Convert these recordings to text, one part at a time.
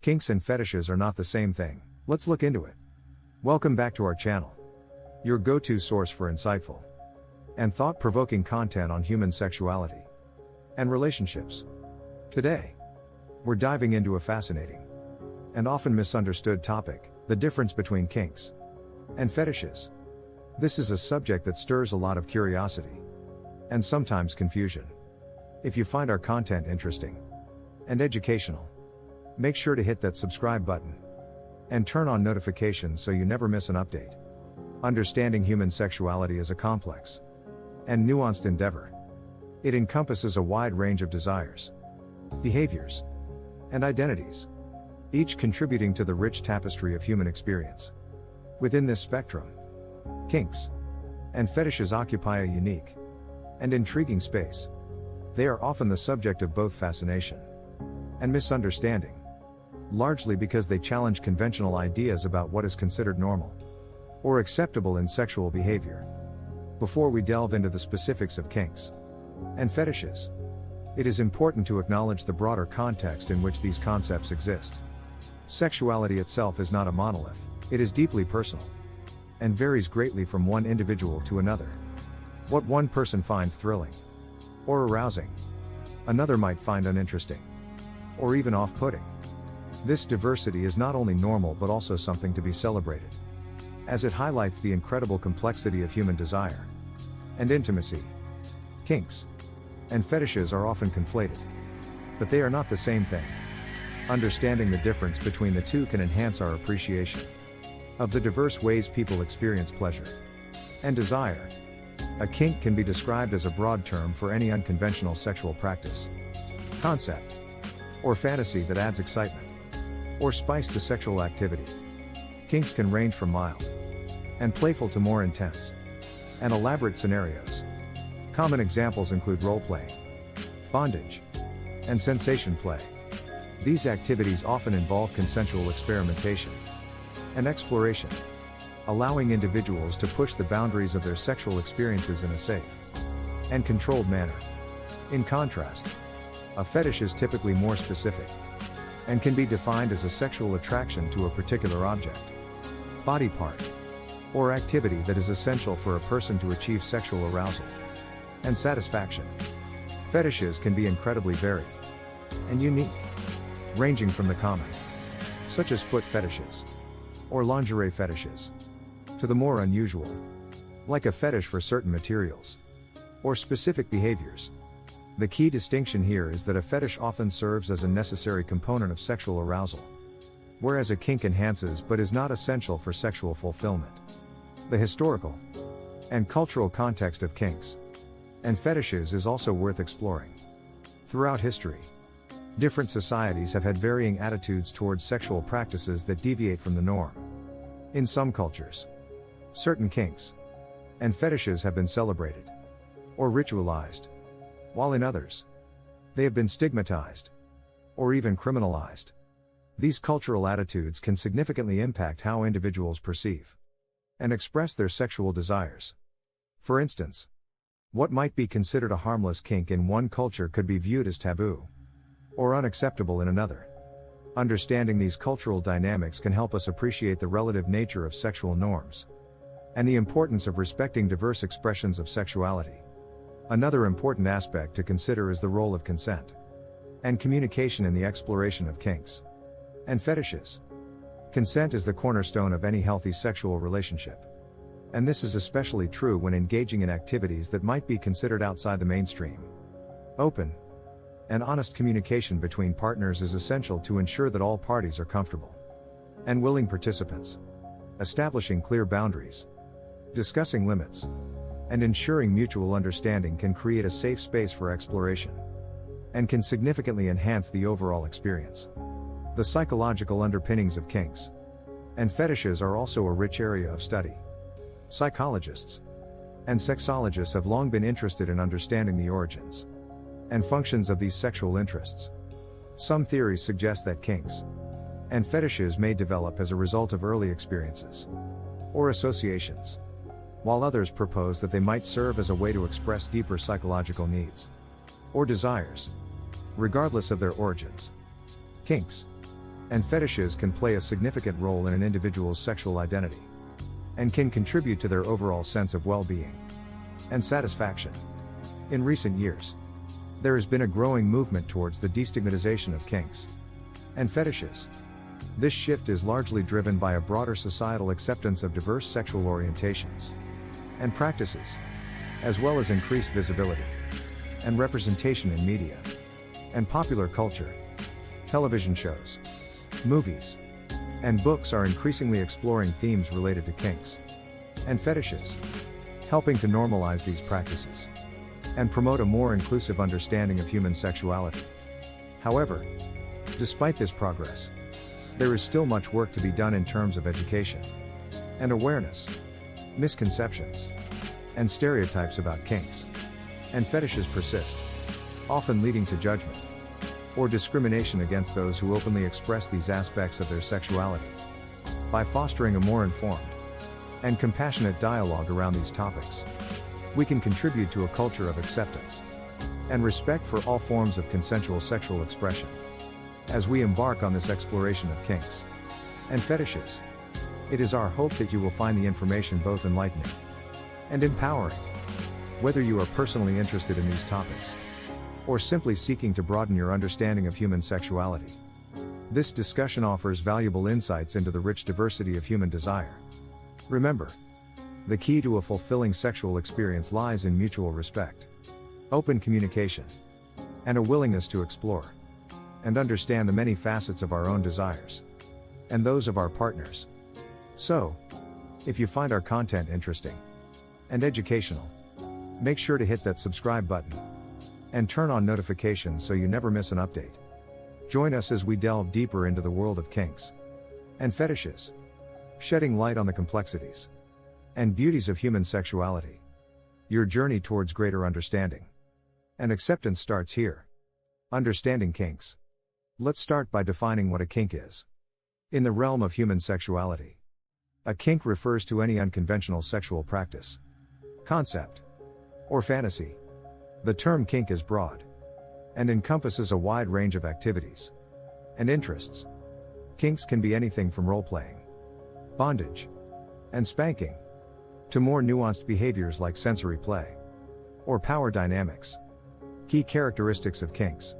Kinks and fetishes are not the same thing. Let's look into it. Welcome back to our channel, your go-to source for insightful and thought-provoking content on human sexuality and relationships. Today, we're diving into a fascinating and often misunderstood topic: the difference between kinks and fetishes. This is a subject that stirs a lot of curiosity and sometimes confusion. If you find our content interesting and educational, make sure to hit that subscribe button and turn on notifications so you never miss an update. Understanding human sexuality is a complex and nuanced endeavor. It encompasses a wide range of desires, behaviors, and identities, each contributing to the rich tapestry of human experience. Within this spectrum, kinks and fetishes occupy a unique and intriguing space. They are often the subject of both fascination and misunderstanding, largely because they challenge conventional ideas about what is considered normal or acceptable in sexual behavior. Before we delve into the specifics of kinks and fetishes, it is important to acknowledge the broader context in which these concepts exist. Sexuality itself is not a monolith. It is deeply personal and varies greatly from one individual to another. What one person finds thrilling or arousing, another might find uninteresting or even off-putting. This diversity is not only normal but also something to be celebrated, as it highlights the incredible complexity of human desire and intimacy. Kinks and fetishes are often conflated, but they are not the same thing. Understanding the difference between the two can enhance our appreciation of the diverse ways people experience pleasure and desire. A kink can be described as a broad term for any unconventional sexual practice, concept, or fantasy that adds excitement or spice to sexual activity. Kinks can range from mild and playful to more intense and elaborate scenarios. Common examples include role-playing, bondage, and sensation play. These activities often involve consensual experimentation and exploration, allowing individuals to push the boundaries of their sexual experiences in a safe and controlled manner. In contrast, a fetish is typically more specific and can be defined as a sexual attraction to a particular object, body part, or activity that is essential for a person to achieve sexual arousal and satisfaction. Fetishes can be incredibly varied and unique, ranging from the common, such as foot fetishes or lingerie fetishes, to the more unusual, like a fetish for certain materials or specific behaviors. The key distinction here is that a fetish often serves as a necessary component of sexual arousal, whereas a kink enhances but is not essential for sexual fulfillment. The historical and cultural context of kinks and fetishes is also worth exploring. Throughout history, different societies have had varying attitudes towards sexual practices that deviate from the norm. In some cultures, certain kinks and fetishes have been celebrated or ritualized, while in others, they have been stigmatized or even criminalized. These cultural attitudes can significantly impact how individuals perceive and express their sexual desires. For instance, what might be considered a harmless kink in one culture could be viewed as taboo or unacceptable in another. Understanding these cultural dynamics can help us appreciate the relative nature of sexual norms and the importance of respecting diverse expressions of sexuality. Another important aspect to consider is the role of consent and communication in the exploration of kinks and fetishes. Consent is the cornerstone of any healthy sexual relationship, and this is especially true when engaging in activities that might be considered outside the mainstream. Open and honest communication between partners is essential to ensure that all parties are comfortable and willing participants. Establishing clear boundaries, discussing limits, and ensuring mutual understanding can create a safe space for exploration and can significantly enhance the overall experience. The psychological underpinnings of kinks and fetishes are also a rich area of study. Psychologists and sexologists have long been interested in understanding the origins and functions of these sexual interests. Some theories suggest that kinks and fetishes may develop as a result of early experiences or associations, while others propose that they might serve as a way to express deeper psychological needs or desires. Regardless of their origins, kinks and fetishes can play a significant role in an individual's sexual identity, and can contribute to their overall sense of well-being and satisfaction. In recent years, there has been a growing movement towards the destigmatization of kinks and fetishes. This shift is largely driven by a broader societal acceptance of diverse sexual orientations and practices, as well as increased visibility and representation in media and popular culture. Television shows, movies, and books are increasingly exploring themes related to kinks and fetishes, helping to normalize these practices and promote a more inclusive understanding of human sexuality. However, despite this progress, there is still much work to be done in terms of education and awareness. Misconceptions and stereotypes about kinks and fetishes persist, often leading to judgment or discrimination against those who openly express these aspects of their sexuality. By fostering a more informed and compassionate dialogue around these topics, we can contribute to a culture of acceptance and respect for all forms of consensual sexual expression. As we embark on this exploration of kinks and fetishes, it is our hope that you will find the information both enlightening and empowering. Whether you are personally interested in these topics, or simply seeking to broaden your understanding of human sexuality, this discussion offers valuable insights into the rich diversity of human desire. Remember, the key to a fulfilling sexual experience lies in mutual respect, open communication, and a willingness to explore and understand the many facets of our own desires and those of our partners. So, if you find our content interesting and educational, make sure to hit that subscribe button and turn on notifications so you never miss an update. Join us as we delve deeper into the world of kinks and fetishes, shedding light on the complexities and beauties of human sexuality. Your journey towards greater understanding and acceptance starts here. Understanding kinks. Let's start by defining what a kink is. In the realm of human sexuality, a kink refers to any unconventional sexual practice, concept, or fantasy. The term kink is broad and encompasses a wide range of activities and interests. Kinks can be anything from role-playing, bondage, and spanking, to more nuanced behaviors like sensory play or power dynamics. Key characteristics of kinks.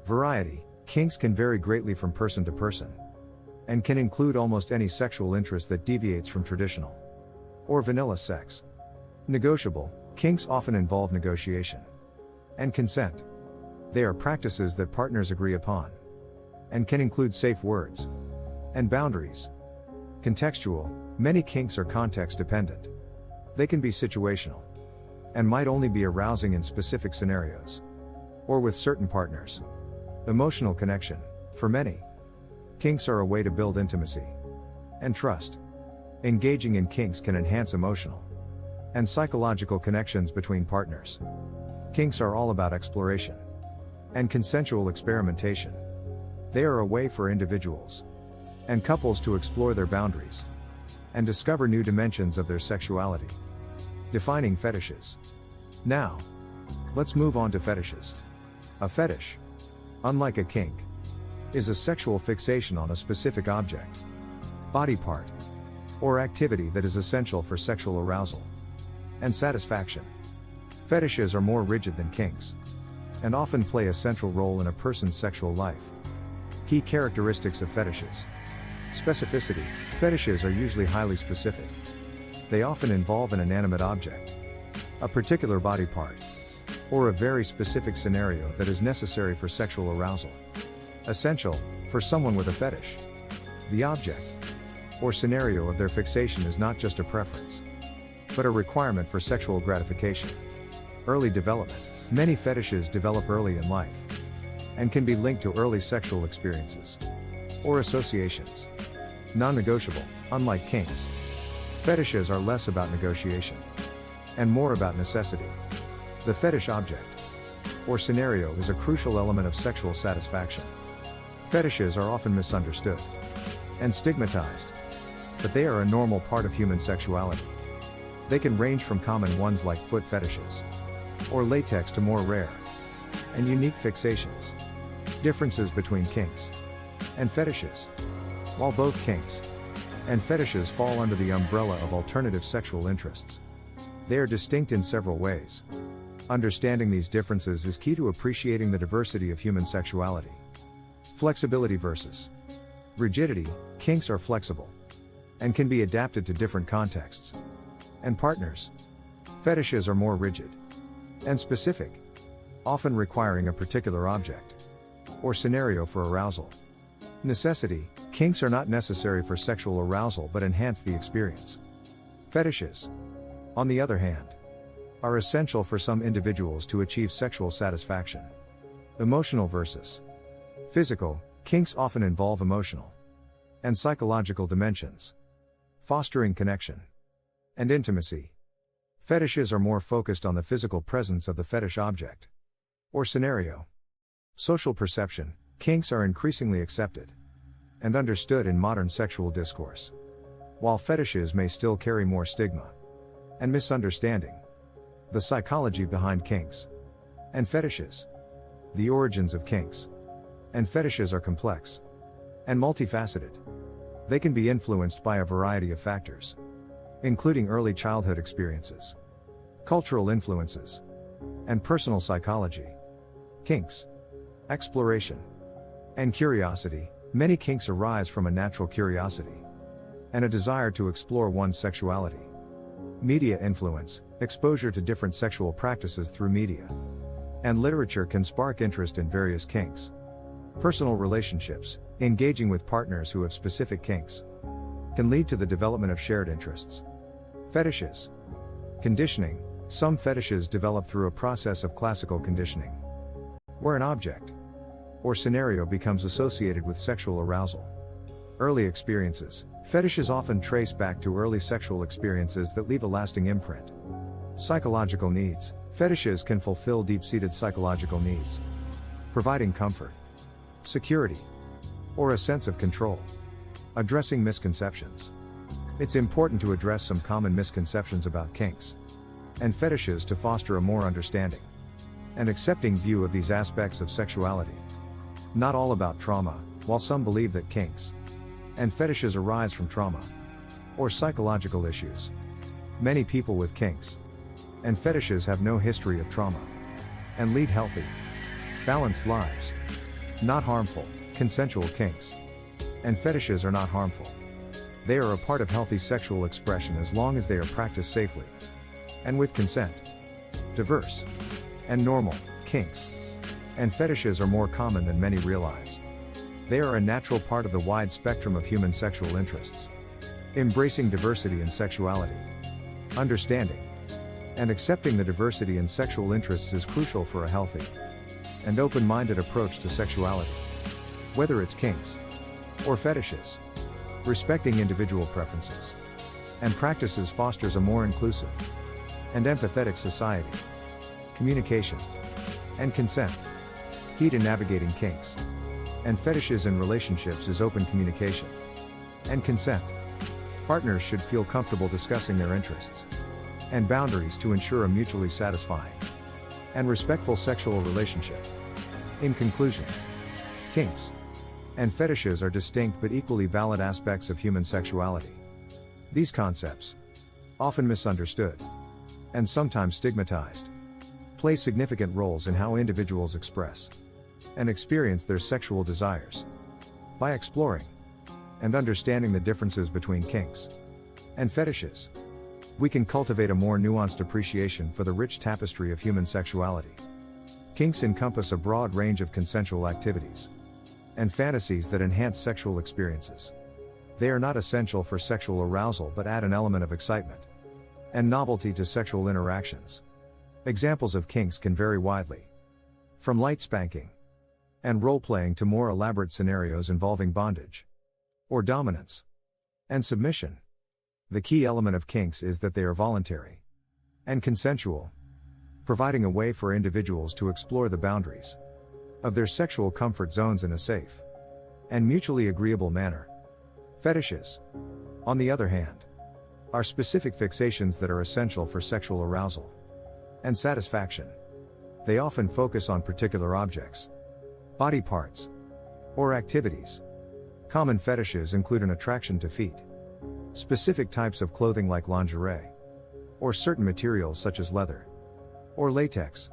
Variety. Kinks can vary greatly from person to person, and can include almost any sexual interest that deviates from traditional or vanilla sex. Negotiable. Kinks often involve negotiation and consent. They are practices that partners agree upon, and can include safe words and boundaries. Contextual. Many kinks are context dependent. They can be situational and might only be arousing in specific scenarios or with certain partners. Emotional connection. For many, kinks are a way to build intimacy and trust. Engaging in kinks can enhance emotional and psychological connections between partners. Kinks are all about exploration and consensual experimentation. They are a way for individuals and couples to explore their boundaries and discover new dimensions of their sexuality. Defining fetishes. Now, let's move on to fetishes. A fetish, unlike a kink, is a sexual fixation on a specific object, body part, or activity that is essential for sexual arousal and satisfaction. Fetishes are more rigid than kinks, and often play a central role in a person's sexual life. Key characteristics of fetishes. Specificity. Fetishes are usually highly specific. They often involve an inanimate object, a particular body part, or a very specific scenario that is necessary for sexual arousal. Essential. For someone with a fetish, the object or scenario of their fixation is not just a preference, but a requirement for sexual gratification. Early development. Many fetishes develop early in life and can be linked to early sexual experiences or associations. Non-negotiable. Unlike kinks, fetishes are less about negotiation and more about necessity. The fetish object or scenario is a crucial element of sexual satisfaction. Fetishes are often misunderstood and stigmatized, but they are a normal part of human sexuality. They can range from common ones like foot fetishes or latex to more rare and unique fixations. Differences between kinks and fetishes. While both kinks and fetishes fall under the umbrella of alternative sexual interests, they are distinct in several ways. Understanding these differences is key to appreciating the diversity of human sexuality. Flexibility versus rigidity. Kinks are flexible and can be adapted to different contexts and partners. Fetishes are more rigid and specific, often requiring a particular object or scenario for arousal. Necessity. Kinks are not necessary for sexual arousal but enhance the experience. Fetishes, on the other hand, are essential for some individuals to achieve sexual satisfaction. Emotional versus physical. Kinks often involve emotional and psychological dimensions, fostering connection and intimacy. Fetishes are more focused on the physical presence of the fetish object or scenario. Social perception. Kinks are increasingly accepted and understood in modern sexual discourse, while fetishes may still carry more stigma and misunderstanding. The psychology behind kinks and fetishes. The origins of kinks and fetishes are complex and multifaceted. They can be influenced by a variety of factors, including early childhood experiences, cultural influences, and personal psychology. Kinks, exploration, and curiosity. Many kinks arise from a natural curiosity and a desire to explore one's sexuality. Media influence. Exposure to different sexual practices through media and literature can spark interest in various kinks. Personal relationships. Engaging with partners who have specific kinks can lead to the development of shared interests. Fetishes. Conditioning. Some fetishes develop through a process of classical conditioning, where an object or scenario becomes associated with sexual arousal. Early experiences. Fetishes often trace back to early sexual experiences that leave a lasting imprint. Psychological needs. Fetishes can fulfill deep-seated psychological needs, providing comfort, security, or a sense of control. Addressing misconceptions. It's important to address some common misconceptions about kinks and fetishes to foster a more understanding and accepting view of these aspects of sexuality. Not all about trauma. While some believe that kinks and fetishes arise from trauma or psychological issues, many people with kinks and fetishes have no history of trauma and lead healthy, balanced lives. Not harmful. Consensual kinks and fetishes are not harmful. They are a part of healthy sexual expression as long as they are practiced safely and with consent. Diverse and normal. Kinks and fetishes are more common than many realize. They are a natural part of the wide spectrum of human sexual interests. Embracing diversity in sexuality. Understanding and accepting the diversity in sexual interests is crucial for a healthy and open-minded approach to sexuality. Whether it's kinks or fetishes, respecting individual preferences and practices fosters a more inclusive and empathetic society. Communication and consent. Key to navigating kinks and fetishes in relationships is open communication and consent. Partners should feel comfortable discussing their interests and boundaries to ensure a mutually satisfying and respectful sexual relationship. In conclusion, kinks and fetishes are distinct but equally valid aspects of human sexuality. These concepts, often misunderstood and sometimes stigmatized, play significant roles in how individuals express and experience their sexual desires. By exploring and understanding the differences between kinks and fetishes, we can cultivate a more nuanced appreciation for the rich tapestry of human sexuality. Kinks encompass a broad range of consensual activities and fantasies that enhance sexual experiences. They are not essential for sexual arousal but add an element of excitement and novelty to sexual interactions. Examples of kinks can vary widely, from light spanking and role-playing to more elaborate scenarios involving bondage or dominance and submission. The key element of kinks is that they are voluntary and consensual, providing a way for individuals to explore the boundaries of their sexual comfort zones in a safe and mutually agreeable manner. Fetishes, on the other hand, are specific fixations that are essential for sexual arousal and satisfaction. They often focus on particular objects, body parts, or activities, Common fetishes include an attraction to feet, specific types of clothing like lingerie, or certain materials such as leather or latex.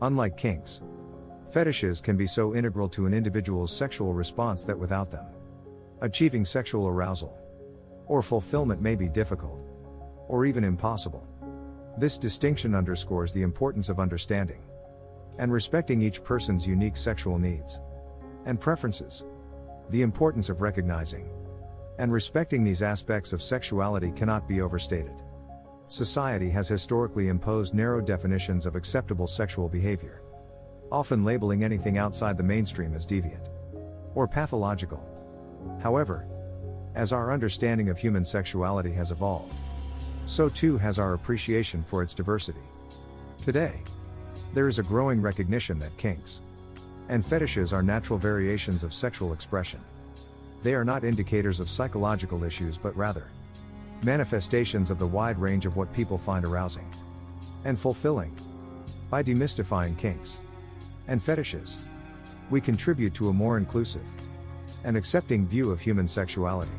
Unlike kinks, fetishes can be so integral to an individual's sexual response that without them, achieving sexual arousal or fulfillment may be difficult, or even impossible. This distinction underscores the importance of understanding and respecting each person's unique sexual needs and preferences. The importance of recognizing and respecting these aspects of sexuality cannot be overstated. Society has historically imposed narrow definitions of acceptable sexual behavior, often labeling anything outside the mainstream as deviant or pathological. However, as our understanding of human sexuality has evolved, so too has our appreciation for its diversity. Today, there is a growing recognition that kinks and fetishes are natural variations of sexual expression. They are not indicators of psychological issues but rather manifestations of the wide range of what people find arousing and fulfilling. By demystifying kinks and fetishes, we contribute to a more inclusive and accepting view of human sexuality.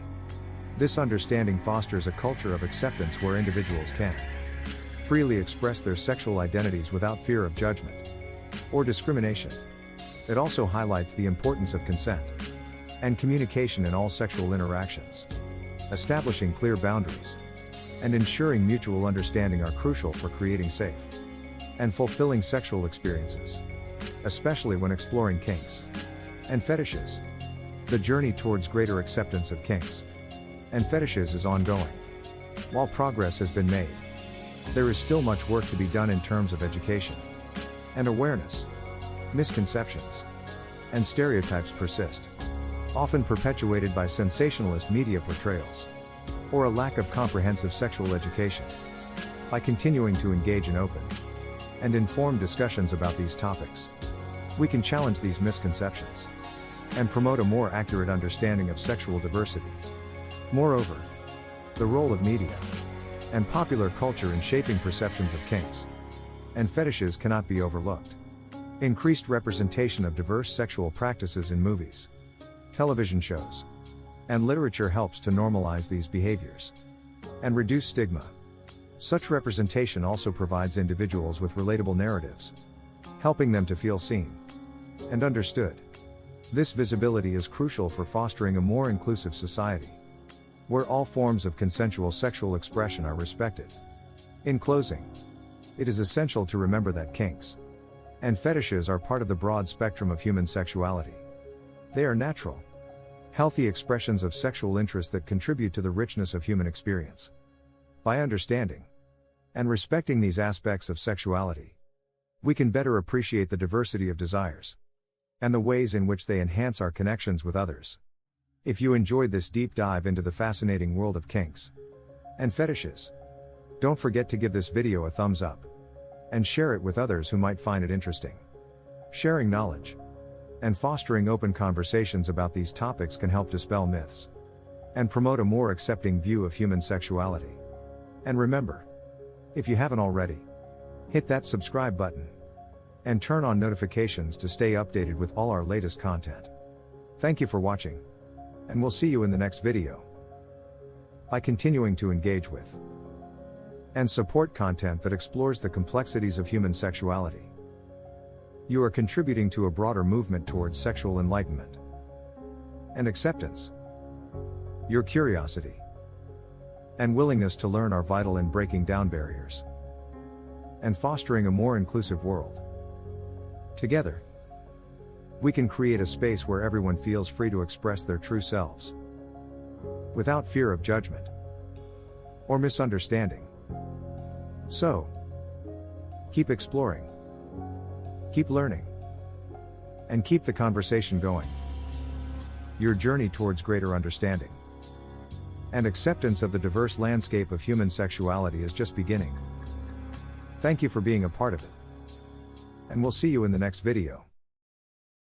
This understanding fosters a culture of acceptance where individuals can freely express their sexual identities without fear of judgment or discrimination. It also highlights the importance of consent and communication in all sexual interactions. Establishing clear boundaries and ensuring mutual understanding are crucial for creating safe and fulfilling sexual experiences, especially when exploring kinks and fetishes. The journey towards greater acceptance of kinks and fetishes is ongoing. While progress has been made, there is still much work to be done in terms of education and awareness. Misconceptions and stereotypes persist, often perpetuated by sensationalist media portrayals or a lack of comprehensive sexual education. By continuing to engage in open and informed discussions about these topics, we can challenge these misconceptions and promote a more accurate understanding of sexual diversity. Moreover, the role of media and popular culture in shaping perceptions of kinks and fetishes cannot be overlooked. Increased representation of diverse sexual practices in movies, television shows, and literature helps to normalize these behaviors and reduce stigma. Such representation also provides individuals with relatable narratives, helping them to feel seen and understood. This visibility is crucial for fostering a more inclusive society, where all forms of consensual sexual expression are respected. In closing, it is essential to remember that kinks and fetishes are part of the broad spectrum of human sexuality. They are natural, healthy expressions of sexual interest that contribute to the richness of human experience. By understanding and respecting these aspects of sexuality, we can better appreciate the diversity of desires and the ways in which they enhance our connections with others. If you enjoyed this deep dive into the fascinating world of kinks and fetishes, don't forget to give this video a thumbs up and share it with others who might find it interesting. Sharing knowledge and fostering open conversations about these topics can help dispel myths and promote a more accepting view of human sexuality. And remember, if you haven't already, hit that subscribe button and turn on notifications to stay updated with all our latest content. Thank you for watching, and we'll see you in the next video. By continuing to engage with and support content that explores the complexities of human sexuality, you are contributing to a broader movement towards sexual enlightenment and acceptance. Your curiosity and willingness to learn are vital in breaking down barriers and fostering a more inclusive world. Together, we can create a space where everyone feels free to express their true selves without fear of judgment or misunderstanding. So, keep exploring, keep learning, and keep the conversation going. Your journey towards greater understanding and acceptance of the diverse landscape of human sexuality is just beginning. Thank you for being a part of it, and we'll see you in the next video.